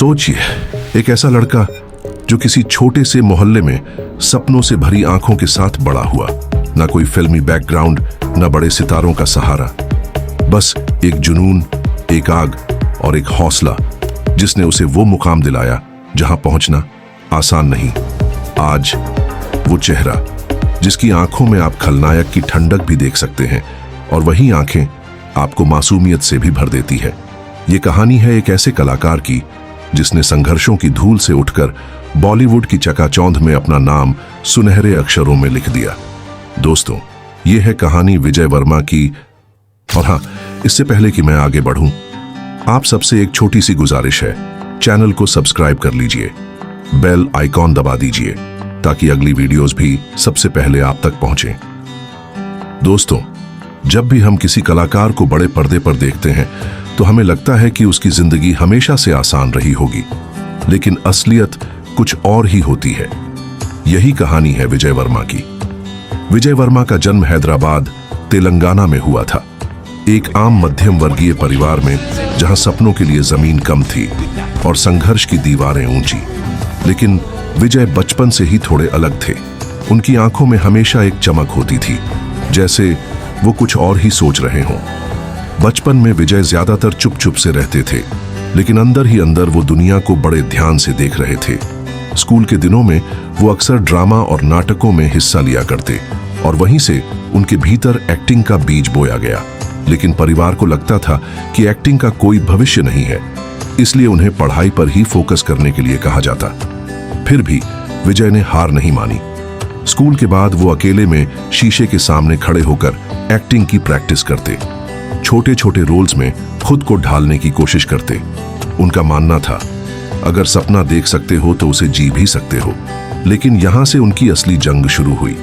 सोचिए, एक ऐसा लड़का जो किसी छोटे से मोहल्ले में सपनों से भरी आंखों के साथ बड़ा हुआ, ना कोई फिल्मी बैकग्राउंड, ना बड़े सितारों का सहारा, बस एक जुनून, एक आग और एक हौसला जिसने उसे वो मुकाम दिलाया जहां पहुंचना आसान नहीं। आज वो चेहरा जिसकी आंखों में आप खलनायक की ठंडक भी देख सकते हैं और वही आंखें आपको मासूमियत से भी भर देती है। ये कहानी है एक ऐसे कलाकार की जिसने संघर्षों की धूल से उठकर बॉलीवुड की चकाचौंध में अपना नाम सुनहरे अक्षरों में लिख दिया। दोस्तों, ये है कहानी विजय वर्मा की। और हाँ, इससे पहले कि मैं आगे बढ़ूं, आप सबसे एक छोटी सी गुजारिश है, चैनल को सब्सक्राइब कर लीजिए, बेल आइकॉन दबा दीजिए ताकि अगली वीडियोस भी सबसे पहले आप तक पहुंचे। दोस्तों, जब भी हम किसी कलाकार को बड़े पर्दे पर देखते हैं तो हमें लगता है कि उसकी जिंदगी हमेशा से आसान रही होगी, लेकिन असलियत कुछ और ही होती है। यही कहानी है विजय वर्मा की। विजय वर्मा का जन्म हैदराबाद, तेलंगाना में हुआ था, एक आम मध्यम वर्गीय परिवार में जहां सपनों के लिए जमीन कम थी और संघर्ष की दीवारें ऊंची। लेकिन विजय बचपन से ही थोड़े अलग थे। उनकी आंखों में हमेशा एक चमक होती थी, जैसे वो कुछ और ही सोच रहे हों। बचपन में विजय ज्यादातर चुप चुप से रहते थे, लेकिन अंदर ही अंदर वो दुनिया को बड़े ध्यान से देख रहे थे। स्कूल के दिनों में वो अक्सर ड्रामा और नाटकों में हिस्सा लिया करते और वहीं से उनके भीतर एक्टिंग का बीज बोया गया। लेकिन परिवार को लगता था कि एक्टिंग का कोई भविष्य नहीं है, इसलिए उन्हें पढ़ाई पर ही फोकस करने के लिए कहा जाता। फिर भी विजय ने हार नहीं मानी। स्कूल के बाद वो अकेले में शीशे के सामने खड़े होकर एक्टिंग की प्रैक्टिस करते, छोटे छोटे रोल्स में खुद को ढालने की कोशिश करते। उनका मानना था, अगर सपना देख सकते हो तो उसे जी भी सकते हो। लेकिन यहां से उनकी असली जंग शुरू हुई।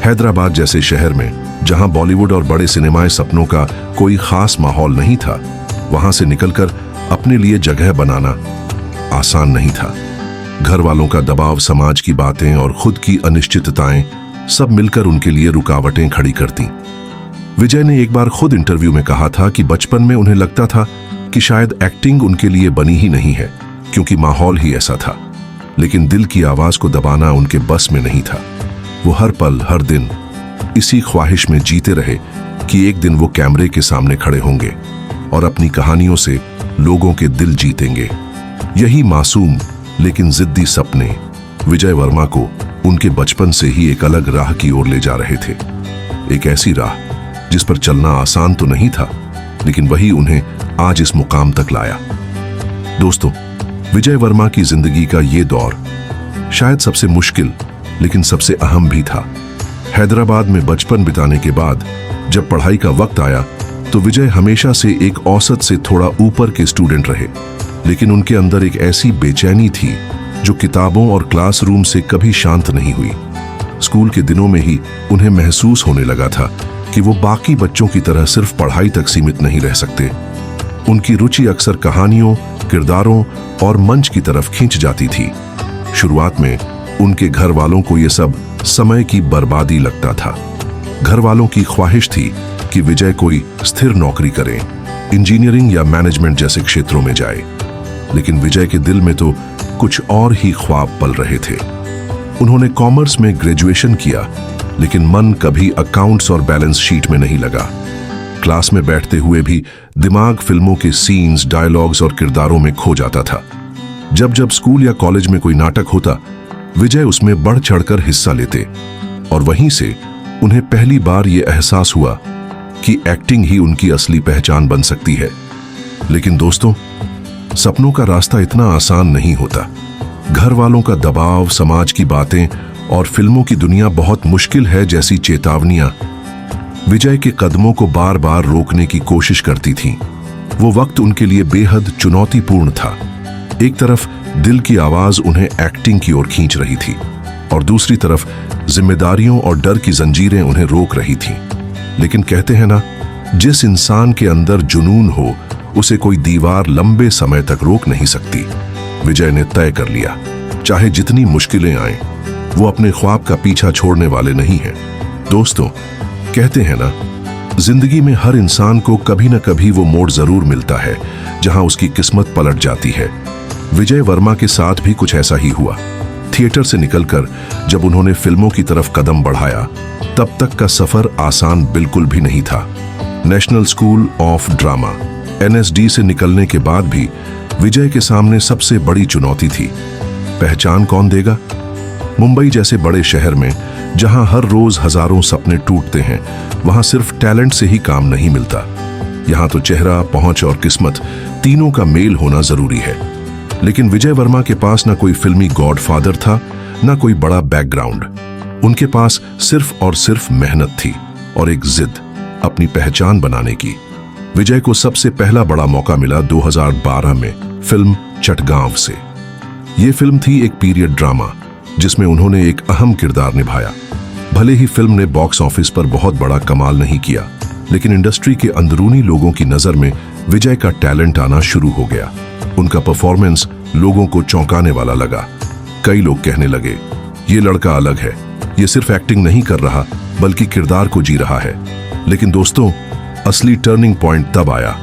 हैदराबाद जैसे शहर में, जहां बॉलीवुड और बड़े सिनेमाए सपनों का कोई खास माहौल नहीं था, वहां से निकलकर अपने लिए जगह बनाना आसान नहीं था। घर वालों का दबाव, समाज की बातें और खुद की अनिश्चितताएं सब मिलकर उनके लिए रुकावटें खड़ी करती। विजय ने एक बार खुद इंटरव्यू में कहा था कि बचपन में उन्हें लगता था कि शायद एक्टिंग उनके लिए बनी ही नहीं है, क्योंकि माहौल ही ऐसा था। लेकिन दिल की आवाज को दबाना उनके बस में नहीं था। वो हर पल, हर दिन इसी ख्वाहिश में जीते रहे कि एक दिन वो कैमरे के सामने खड़े होंगे और अपनी कहानियों से लोगों के दिल जीतेंगे। यही मासूम लेकिन जिद्दी सपने विजय वर्मा को उनके बचपन से ही एक अलग राह की ओर ले जा रहे थे। एक ऐसी राह जिस पर चलना आसान तो नहीं था, लेकिन वही उन्हें आज इस मुकाम तक लाया। दोस्तों, विजय वर्मा की जिंदगी का ये दौर शायद सबसे मुश्किल लेकिन सबसे अहम भी था। हैदराबाद में बचपन बिताने के बाद जब पढ़ाई का वक्त आया तो विजय हमेशा से एक औसत से थोड़ा ऊपर के स्टूडेंट रहे, लेकिन उनके अंदर एक ऐसी बेचैनी थी जो किताबों और क्लासरूम से कभी शांत नहीं हुई। स्कूल के दिनों में ही उन्हें महसूस होने लगा था कि वो बाकी बच्चों की तरह सिर्फ पढ़ाई तक सीमित नहीं रह सकते। उनकी रुचि अक्सर कहानियों, किरदारों और मंच की तरफ खींच जाती थी। शुरुआत में उनके घर वालों को ये सब समय की बर्बादी लगता था। घर वालों की ख्वाहिश थी कि विजय कोई स्थिर नौकरी करे, इंजीनियरिंग या मैनेजमेंट जैसे क्षेत्रों में जाए। लेकिन विजय के दिल में तो कुछ और ही ख्वाब पल रहे थे। उन्होंने कॉमर्स में ग्रेजुएशन किया, लेकिन मन कभी अकाउंट्स और बैलेंस शीट में नहीं लगा। क्लास में बैठते हुए भी दिमाग फिल्मों के सीन्स, डायलॉग्स और किरदारों में खो जाता था। जब जब स्कूल या कॉलेज में कोई नाटक होता, विजय उसमें बढ़ चढ़कर हिस्सा लेते और वहीं से उन्हें पहली बार यह एहसास हुआ कि एक्टिंग ही उनकी असली पहचान बन सकती है। लेकिन दोस्तों, सपनों का रास्ता इतना आसान नहीं होता। घर वालों का दबाव, समाज की बातें और फिल्मों की दुनिया बहुत मुश्किल है जैसी चेतावनियां विजय के कदमों को बार बार रोकने की कोशिश करती थीं। वो वक्त उनके लिए बेहद चुनौतीपूर्ण था। एक तरफ दिल की आवाज उन्हें एक्टिंग की ओर खींच रही थी और दूसरी तरफ जिम्मेदारियों और डर की जंजीरें उन्हें रोक रही थीं। लेकिन कहते हैं ना, जिस इंसान के अंदर जुनून हो उसे कोई दीवार लंबे समय तक रोक नहीं सकती। विजय ने तय कर लिया, चाहे जितनी मुश्किलें आएं, वो अपने ख्वाब का पीछा छोड़ने वाले नहीं हैं। दोस्तों, कहते हैं ना, जिंदगी में हर इंसान को कभी न कभी वो मोड़ जरूर मिलता है जहां उसकी किस्मत पलट जाती है। विजय वर्मा के साथ भी कुछ ऐसा ही हुआ। थिएटर से निकलकर जब उन्होंने फिल्मों की तरफ कदम बढ़ाया, तब तक का सफर आसान बिल्कुल भी नहीं था। National school of drama NSD से निकलने के बाद भी विजय के सामने सबसे बड़ी चुनौती थी, पहचान कौन देगा। मुंबई जैसे बड़े शहर में जहां हर रोज हजारों सपने टूटते हैं, वहां सिर्फ टैलेंट से ही काम नहीं मिलता। यहां तो चेहरा, पहुंच और किस्मत तीनों का मेल होना जरूरी है। लेकिन विजय वर्मा के पास ना कोई फिल्मी गॉडफादर था, ना कोई बड़ा बैकग्राउंड। उनके पास सिर्फ और सिर्फ मेहनत थी और एक जिद अपनी पहचान बनाने की। विजय को सबसे पहला बड़ा मौका मिला 2012 में फिल्म चटगांव से। ये फिल्म थी एक पीरियड ड्रामा जिसमें उन्होंने एक अहम किरदार निभाया। भले ही फिल्म ने बॉक्स ऑफिस पर बहुत बड़ा कमाल नहीं किया, लेकिन इंडस्ट्री के अंदरूनी लोगों की नजर में विजय का टैलेंट आना शुरू हो गया। उनका परफॉर्मेंस लोगों को चौंकाने वाला लगा। कई लोग कहने लगे, ये लड़का अलग है, ये सिर्फ एक्टिंग नहीं कर रहा बल्कि किरदार को जी रहा है। लेकिन दोस्तों, असली टर्निंग पॉइंट तब आया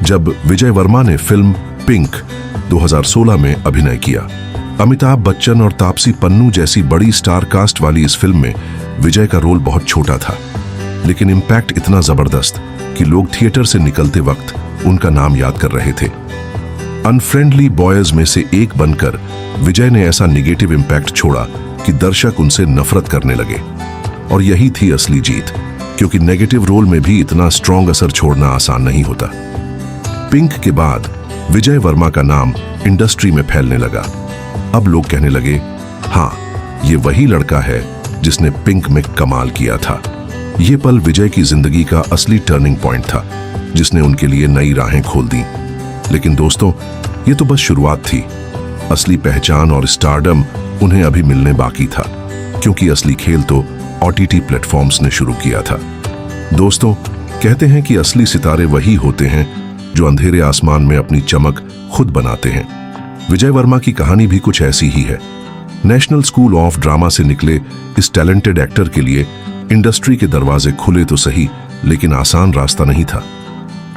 जब विजय वर्मा ने फिल्म पिंक 2016 में अभिनय किया। अमिताभ बच्चन और तापसी पन्नू जैसी बड़ी स्टार कास्ट वाली इस फिल्म में विजय का रोल बहुत छोटा था, लेकिन इम्पैक्ट इतना जबरदस्त कि लोग थिएटर से निकलते वक्त उनका नाम याद कर रहे थे। अनफ्रेंडली बॉयज में से एक बनकर विजय ने ऐसा निगेटिव इम्पैक्ट छोड़ा कि दर्शक उनसे नफरत करने लगे। और यही थी असली जीत, क्योंकि नेगेटिव रोल में भी इतना स्ट्रॉन्ग असर छोड़ना आसान नहीं होता। पिंक के बाद विजय वर्मा का नाम इंडस्ट्री में फैलने लगा। अब लोग कहने लगे, हाँ, ये वही लड़का है जिसने पिंक में कमाल किया था। ये पल विजय की जिंदगी का असली टर्निंग पॉइंट था, जिसने उनके लिए नई राहें खोल दी। लेकिन दोस्तों, ये तो बस शुरुआत थी। असली पहचान और स्टारडम उन्हें अभी मिलने बाकी था, क्योंकि असली खेल तो OTT प्लेटफॉर्म्स ने शुरू किया था। दोस्तों, कहते हैं कि असली सितारे वही होते हैं जो अंधेरे आसमान में अपनी चमक खुद बनाते हैं। विजय वर्मा की कहानी भी कुछ ऐसी ही है। नेशनल स्कूल ऑफ ड्रामा से निकले इस टैलेंटेड एक्टर के लिए इंडस्ट्री के दरवाजे खुले तो सही, लेकिन आसान रास्ता नहीं था।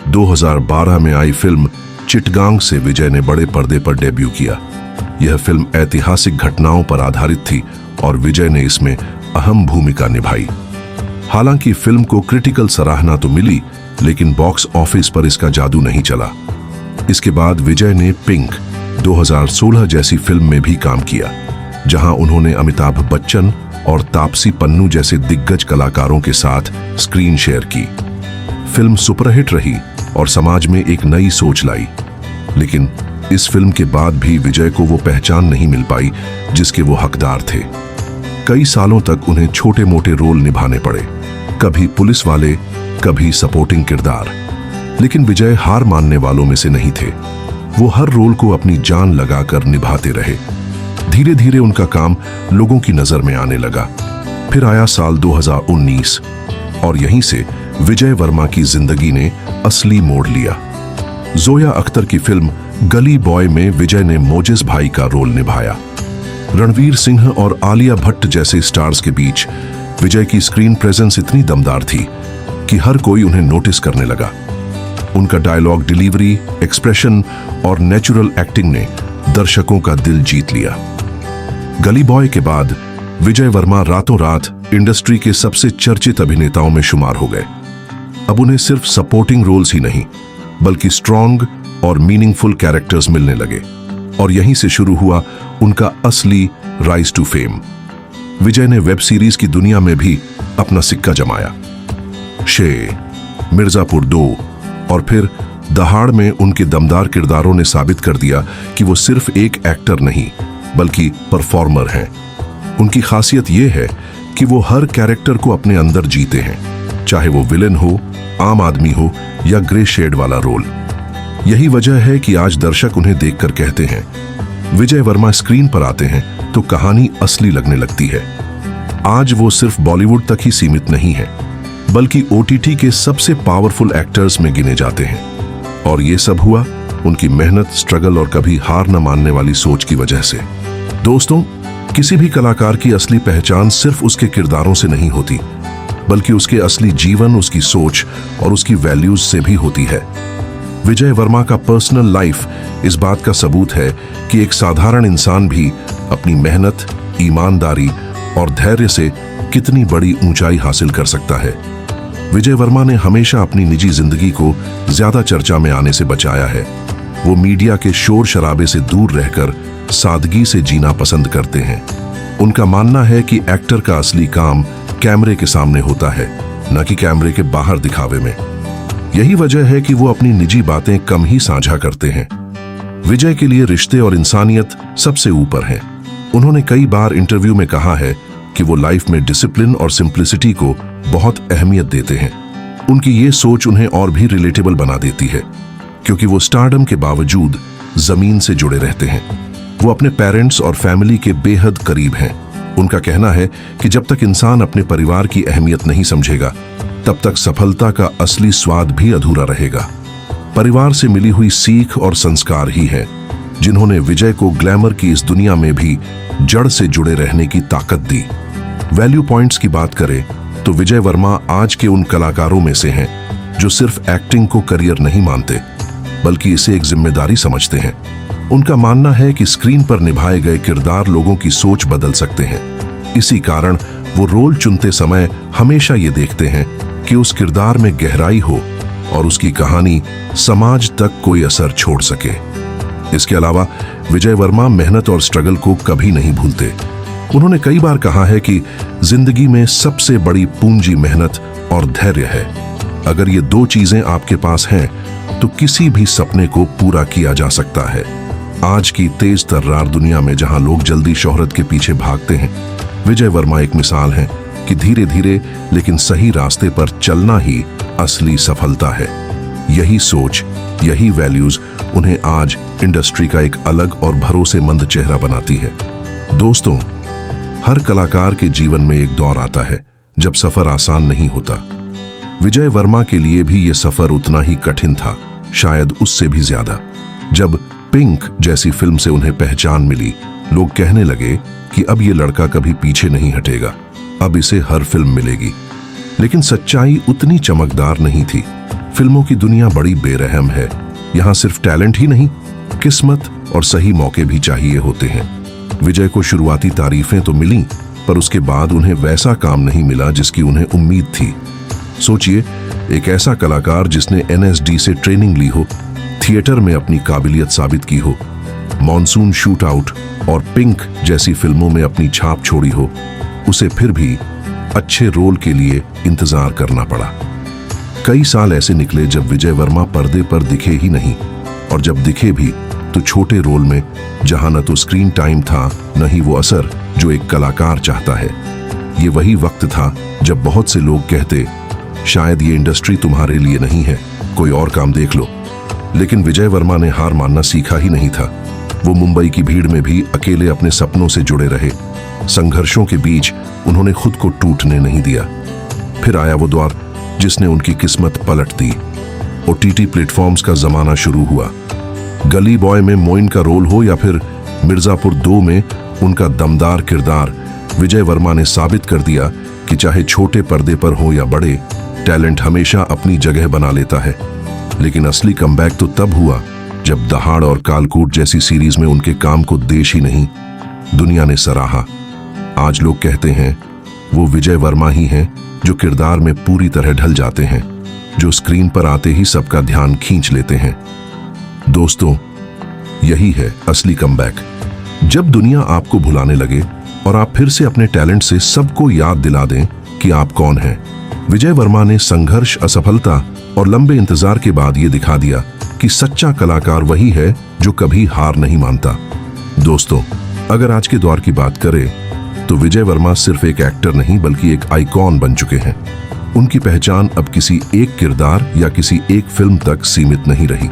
2012 में आई फिल्म चिटगांव से विजय ने बड़े पर्दे पर डेब्यू किया। यह फिल्म ऐतिहासिक घटनाओं पर आधारित थी और विजय ने इसमें अहम भूमिका निभाई। हालांकि फिल्म को क्रिटिकल सराहना तो मिली, लेकिन बॉक्स ऑफिस पर इसका जादू नहीं चला। इसके बाद विजय ने पिंक 2016 जैसी फिल्म में भी काम किया, जहां उन्होंने अमिताभ बच्चन और तापसी पन्नू जैसे दिग्गज कलाकारों के साथ स्क्रीन शेयर की। फिल्म सुपरहिट रही और समाज में एक नई सोच लाई। लेकिन इस फिल्म के बाद भी विजय को वो पहचान नहीं मिल पाई जिसके वो हकदार थे। कई सालों तक उन्हें छोटे मोटे रोल निभाने पड़े, कभी पुलिस वाले, कभी सपोर्टिंग किरदार। लेकिन विजय हार मानने वालों में से नहीं थे। वो हर रोल को अपनी जान लगाकर निभाते रहे। धीरे धीरे उनका काम लोगों की नजर में आने लगा। फिर आया साल 2019 और यहीं से विजय वर्मा की जिंदगी ने असली मोड़ लिया। जोया अख्तर की फिल्म गली बॉय में विजय ने मोजिस भाई का रोल निभाया। रणवीर सिंह और आलिया भट्ट जैसे स्टार्स के बीच विजय की स्क्रीन प्रेजेंस इतनी दमदार थी कि हर कोई उन्हें नोटिस करने लगा। उनका डायलॉग डिलीवरी, एक्सप्रेशन और नेचुरल एक्टिंग ने दर्शकों का दिल जीत लिया। गली बॉय के बाद विजय वर्मा रातों रात इंडस्ट्री के सबसे चर्चित अभिनेताओं में शुमार हो गए। अब उन्हें सिर्फ सपोर्टिंग रोल्स ही नहीं, बल्कि स्ट्रॉन्ग और मीनिंगफुल कैरेक्टर्स मिलने लगे। और यहीं से शुरू हुआ उनका असली राइज टू फेम। विजय ने वेब सीरीज की दुनिया में भी अपना सिक्का जमाया। शे, मिर्जापुर 2 और फिर दहाड़ में उनके दमदार किरदारों ने साबित कर दिया कि वो सिर्फ एक एक्टर नहीं, बल्कि परफॉर्मर हैं। उनकी खासियत यह है कि वो हर कैरेक्टर को अपने अंदर जीते हैं, चाहे वो विलेन हो, आम आदमी हो या ग्रे शेड वाला रोल। यही वजह है कि आज दर्शक उन्हें देखकर कहते हैं, विजय वर्मा स्क्रीन पर आते हैं तो कहानी असली लगने लगती है। आज वो सिर्फ बॉलीवुड तक ही सीमित नहीं है, बल्कि OTT के सबसे पावरफुल एक्टर्स में गिने जाते हैं। और ये सब हुआ उनकी मेहनत, स्ट्रगल और कभी हार न मानने वाली सोच की वजह से। दोस्तों, किसी भी कलाकार की असली पहचान सिर्फ उसके किरदारों से नहीं होती, बल्कि उसके असली जीवन, उसकी सोच और उसकी वैल्यूज से भी होती है। विजय वर्मा का पर्सनल लाइफ इस बात का सबूत है कि एक साधारण इंसान भी अपनी मेहनत, ईमानदारी और धैर्य से कितनी बड़ी ऊंचाई हासिल कर सकता है। विजय वर्मा ने हमेशा अपनी निजी जिंदगी को ज्यादा चर्चा में आने से बचाया है। वो मीडिया के शोर शराबे से दूर रहकर सादगी से जीना पसंद करते हैं। उनका मानना है कि एक्टर का असली काम कैमरे के सामने होता है, न कि कैमरे के बाहर दिखावे में। यही वजह है कि वो अपनी निजी बातें कम ही साझा करते हैं। विजय के लिए रिश्ते और इंसानियत सबसे ऊपर है। उन्होंने कई बार इंटरव्यू में कहा है कि वो लाइफ में डिसिप्लिन और सिंप्लिसिटी को बहुत अहमियत देते हैं। उनकी ये सोच उन्हें और भी रिलेटेबल बना देती है, क्योंकि वो स्टारडम के बावजूद जमीन से जुड़े रहते हैं। वो अपने पेरेंट्स और फैमिली के बेहद करीब हैं। उनका कहना है कि जब तक इंसान अपने परिवार की अहमियत नहीं समझेगा, तब तक सफलता का असली स्वाद भी अधूरा रहेगा। परिवार से मिली हुई सीख और संस्कार ही है जिन्होंने विजय को ग्लैमर की इस दुनिया में भी जड़ से जुड़े रहने की ताकत दी। वैल्यू पॉइंट्स की बात करें तो विजय वर्मा आज के उन कलाकारों में से हैं जो सिर्फ एक्टिंग को करियर नहीं मानते, बल्कि इसे एक जिम्मेदारी समझते हैं। उनका मानना है कि स्क्रीन पर निभाए गए किरदार लोगों की सोच बदल सकते हैं। इसी कारण वो रोल चुनते समय हमेशा ये देखते हैं कि उस किरदार में गहराई हो और उसकी कहानी समाज तक कोई असर छोड़ सके। इसके अलावा विजय वर्मा मेहनत और स्ट्रगल को कभी नहीं भूलते। उन्होंने कई बार कहा है कि जिंदगी में सबसे बड़ी पूंजी मेहनत और धैर्य है। अगर ये दो चीजें आपके पास हैं तो किसी भी सपने को पूरा किया जा सकता है। आज की तेज तर्रार दुनिया में जहां लोग जल्दी शोहरत के पीछे भागते हैं, विजय वर्मा एक मिसाल है कि धीरे धीरे लेकिन सही रास्ते पर चलना ही असली सफलता है। यही सोच, यही वैल्यूज उन्हें आज इंडस्ट्री का एक अलग और भरोसेमंद चेहरा बनाती है। दोस्तों, हर कलाकार के जीवन में एक दौर आता है जब सफर आसान नहीं होता। विजय वर्मा के लिए भी ये सफर उतना ही कठिन था, शायद उससे भी ज्यादा। जब पिंक जैसी फिल्म से उन्हें पहचान मिली, लोग कहने लगे कि अब ये लड़का कभी पीछे नहीं हटेगा, अब इसे हर फिल्म मिलेगी। लेकिन सच्चाई उतनी चमकदार नहीं थी। फिल्मों की दुनिया बड़ी बेरहम है। यहाँ सिर्फ टैलेंट ही नहीं, किस्मत और सही मौके भी चाहिए होते हैं। विजय को शुरुआती तारीफें तो मिलीं, पर उसके बाद उन्हें वैसा काम नहीं मिला जिसकी उन्हें उम्मीद थी। सोचिए, एक ऐसा कलाकार जिसने NSD से ट्रेनिंग ली हो, थिएटर में अपनी काबिलियत साबित की हो, मॉनसून शूट आउट और पिंक जैसी फिल्मों में अपनी छाप छोड़ी हो, उसे फिर भी अच्छे रोल के लिए इंतजार करना पड़ा। कई साल ऐसे निकले जब विजय वर्मा पर्दे पर दिखे ही नहीं, और जब दिखे भी तो छोटे रोल में, जहां न तो स्क्रीन टाइम था न ही वो असर जो एक कलाकार चाहता है। ये वही वक्त था जब बहुत से लोग कहते, शायद ये इंडस्ट्री तुम्हारे लिए नहीं है, कोई और काम देख लो। लेकिन विजय वर्मा ने हार मानना सीखा ही नहीं था। वो मुंबई की भीड़ में भी अकेले अपने सपनों से जुड़े रहे। संघर्षों के बीच उन्होंने खुद को टूटने नहीं दिया। फिर आया वो दौर जिसने उनकी किस्मत पलट दी। OTT प्लेटफॉर्म्स का जमाना शुरू हुआ। गली बॉय में मोइन का रोल हो या फिर मिर्जापुर 2 में उनका दमदार किरदार, विजय वर्मा ने साबित कर दिया कि चाहे छोटे पर्दे पर हो या बड़े, टैलेंट हमेशा अपनी जगह बना लेता है। लेकिन असली कमबैक तो तब हुआ जब दहाड़ और कालकूट जैसी सीरीज में उनके काम को देश ही नहीं, दुनिया ने सराहा। आज लोग कहते हैं वो विजय वर्मा ही हैं जो किरदार में पूरी तरह ढल जाते हैं, जो स्क्रीन पर आते ही सबका ध्यान खींच लेते हैं। दोस्तों, यही है असली कमबैक। जब दुनिया आपको भुलाने लगे और आप फिर से अपने टैलेंट से सबको याद दिला दें कि आप कौन हैं। विजय वर्मा ने संघर्ष, असफलता और लंबे इंतजार के बाद ये दिखा दिया कि सच्चा कलाकार वही है जो कभी हार नहीं मानता। दोस्तों, अगर आज के दौर की बात करें तो विजय वर्मा सिर्फ एक एक्टर नहीं बल्कि एक आइकॉन बन चुके हैं। उनकी पहचान अब किसी एक किरदार या किसी एक फिल्म तक सीमित नहीं रही।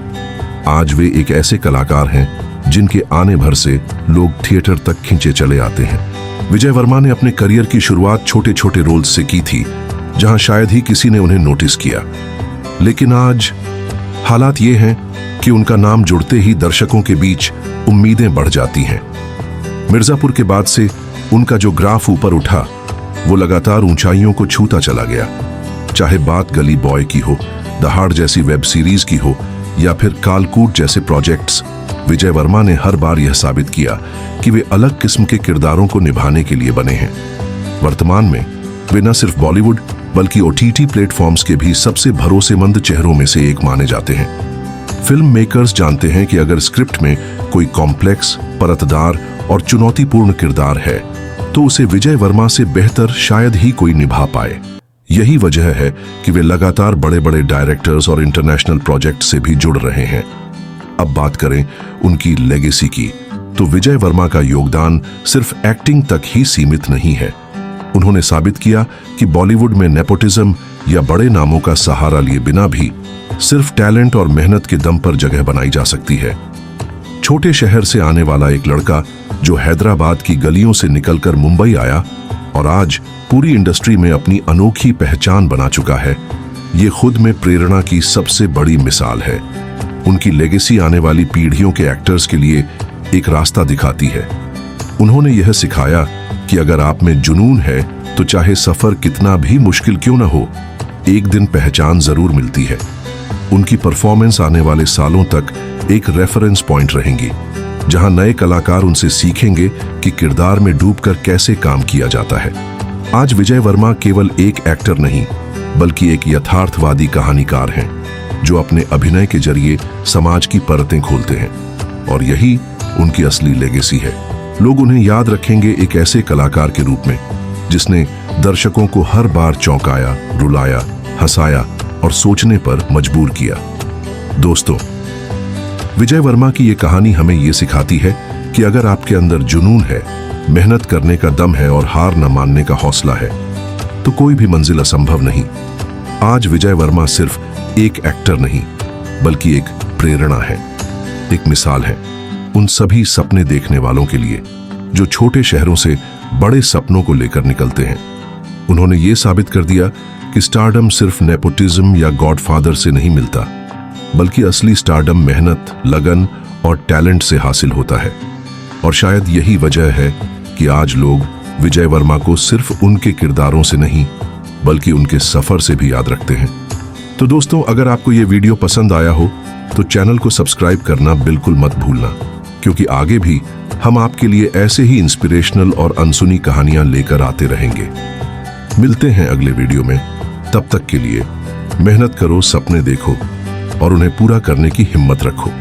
आज वे एक ऐसे कलाकार हैं जिनके आने भर से लोग थिएटर तक खींचे चले आते हैं। विजय वर्मा ने अपने करियर की शुरुआत छोटे छोटे रोल्स से की थी, जहां शायद ही किसी ने उन्हें नोटिस किया। लेकिन आज हालात ये हैं कि उनका नाम जुड़ते ही दर्शकों के बीच उम्मीदें बढ़ जाती हैं। मिर्जापुर के बाद से उनका जो ग्राफ ऊपर उठा, वो लगातार ऊंचाइयों को छूता चला गया। चाहे बात गली बॉय की हो, दहाड़ जैसी वेब सीरीज की हो या फिर कालकूट जैसे प्रोजेक्ट्स, विजय वर्मा ने हर बार यह साबित किया कि वे अलग किस्म के किरदारों को निभाने के लिए बने हैं। वर्तमान में वे न सिर्फ बॉलीवुड बल्कि OTT प्लेटफॉर्म्स के भी सबसे भरोसेमंद चेहरों में से एक माने जाते हैं। फिल्म मेकर्स जानते हैं कि अगर स्क्रिप्ट में कोई कॉम्प्लेक्स, परतदार और चुनौतीपूर्ण किरदार है तो उसे विजय वर्मा से बेहतर शायद ही कोई निभा पाए। यही वजह है कि वे लगातार बड़े बड़े डायरेक्टर्स और इंटरनेशनल प्रोजेक्ट से भी जुड़ रहे हैं। अब बात करें उनकी लेगेसी की, तो विजय वर्मा का योगदान सिर्फ एक्टिंग तक ही सीमित नहीं है। उन्होंने साबित किया कि बॉलीवुड में नेपोटिज्म या बड़े नामों का सहारा लिए बिना भी सिर्फ टैलेंट और मेहनत के दम पर जगह बनाई जा सकती है। छोटे शहर से आने वाला एक लड़का जो हैदराबाद की गलियों से निकलकर मुंबई आया और आज पूरी इंडस्ट्री में अपनी अनोखी पहचान बना चुका है, ये खुद में प्रेरणा की सबसे बड़ी मिसाल है। उनकी लेगेसी आने वाली पीढ़ियों के एक्टर्स के लिए एक रास्ता दिखाती है। उन्होंने यह सिखाया कि अगर आप में जुनून है तो चाहे सफर कितना भी मुश्किल क्यों न हो, एक दिन पहचान जरूर मिलती है। उनकी परफॉर्मेंस आने वाले सालों तक एक रेफरेंस पॉइंट रहेंगी, जहां नए कलाकार उनसे सीखेंगे कि किरदार में डूबकर कैसे काम किया जाता है। आज विजय वर्मा केवल एक एक्टर नहीं बल्कि एक यथार्थवादी कहानीकार हैं, जो अपने अभिनय के जरिए समाज की परतें खोलते हैं, और यही उनकी असली लेगेसी है। लोग उन्हें याद रखेंगे एक ऐसे कलाकार के रूप में जिसने दर्शकों को हर बार चौंकाया, रुलाया, हंसाया और सोचने पर मजबूर किया। दोस्तों, विजय वर्मा की ये कहानी हमें ये सिखाती है कि अगर आपके अंदर जुनून है, मेहनत करने का दम है और हार न मानने का हौसला है, तो कोई भी मंजिल असंभव नहीं। आज विजय वर्मा सिर्फ एक एक्टर नहीं बल्कि एक प्रेरणा है, एक मिसाल है उन सभी सपने देखने वालों के लिए जो छोटे शहरों से बड़े सपनों को लेकर निकलते हैं। उन्होंने ये साबित कर दिया कि स्टारडम सिर्फ नेपोटिज्म या गॉडफादर से नहीं मिलता, बल्कि असली स्टारडम मेहनत, लगन और टैलेंट से हासिल होता है। और शायद यही वजह है कि आज लोग विजय वर्मा को सिर्फ उनके किरदारों से नहीं बल्कि उनके सफर से भी याद रखते हैं। तो दोस्तों, अगर आपको ये वीडियो पसंद आया हो तो चैनल को सब्सक्राइब करना बिल्कुल मत भूलना, क्योंकि आगे भी हम आपके लिए ऐसे ही इंस्पिरेशनल और अनसुनी कहानियां लेकर आते रहेंगे। मिलते हैं अगले वीडियो में। तब तक के लिए मेहनत करो, सपने देखो और उन्हें पूरा करने की हिम्मत रखो।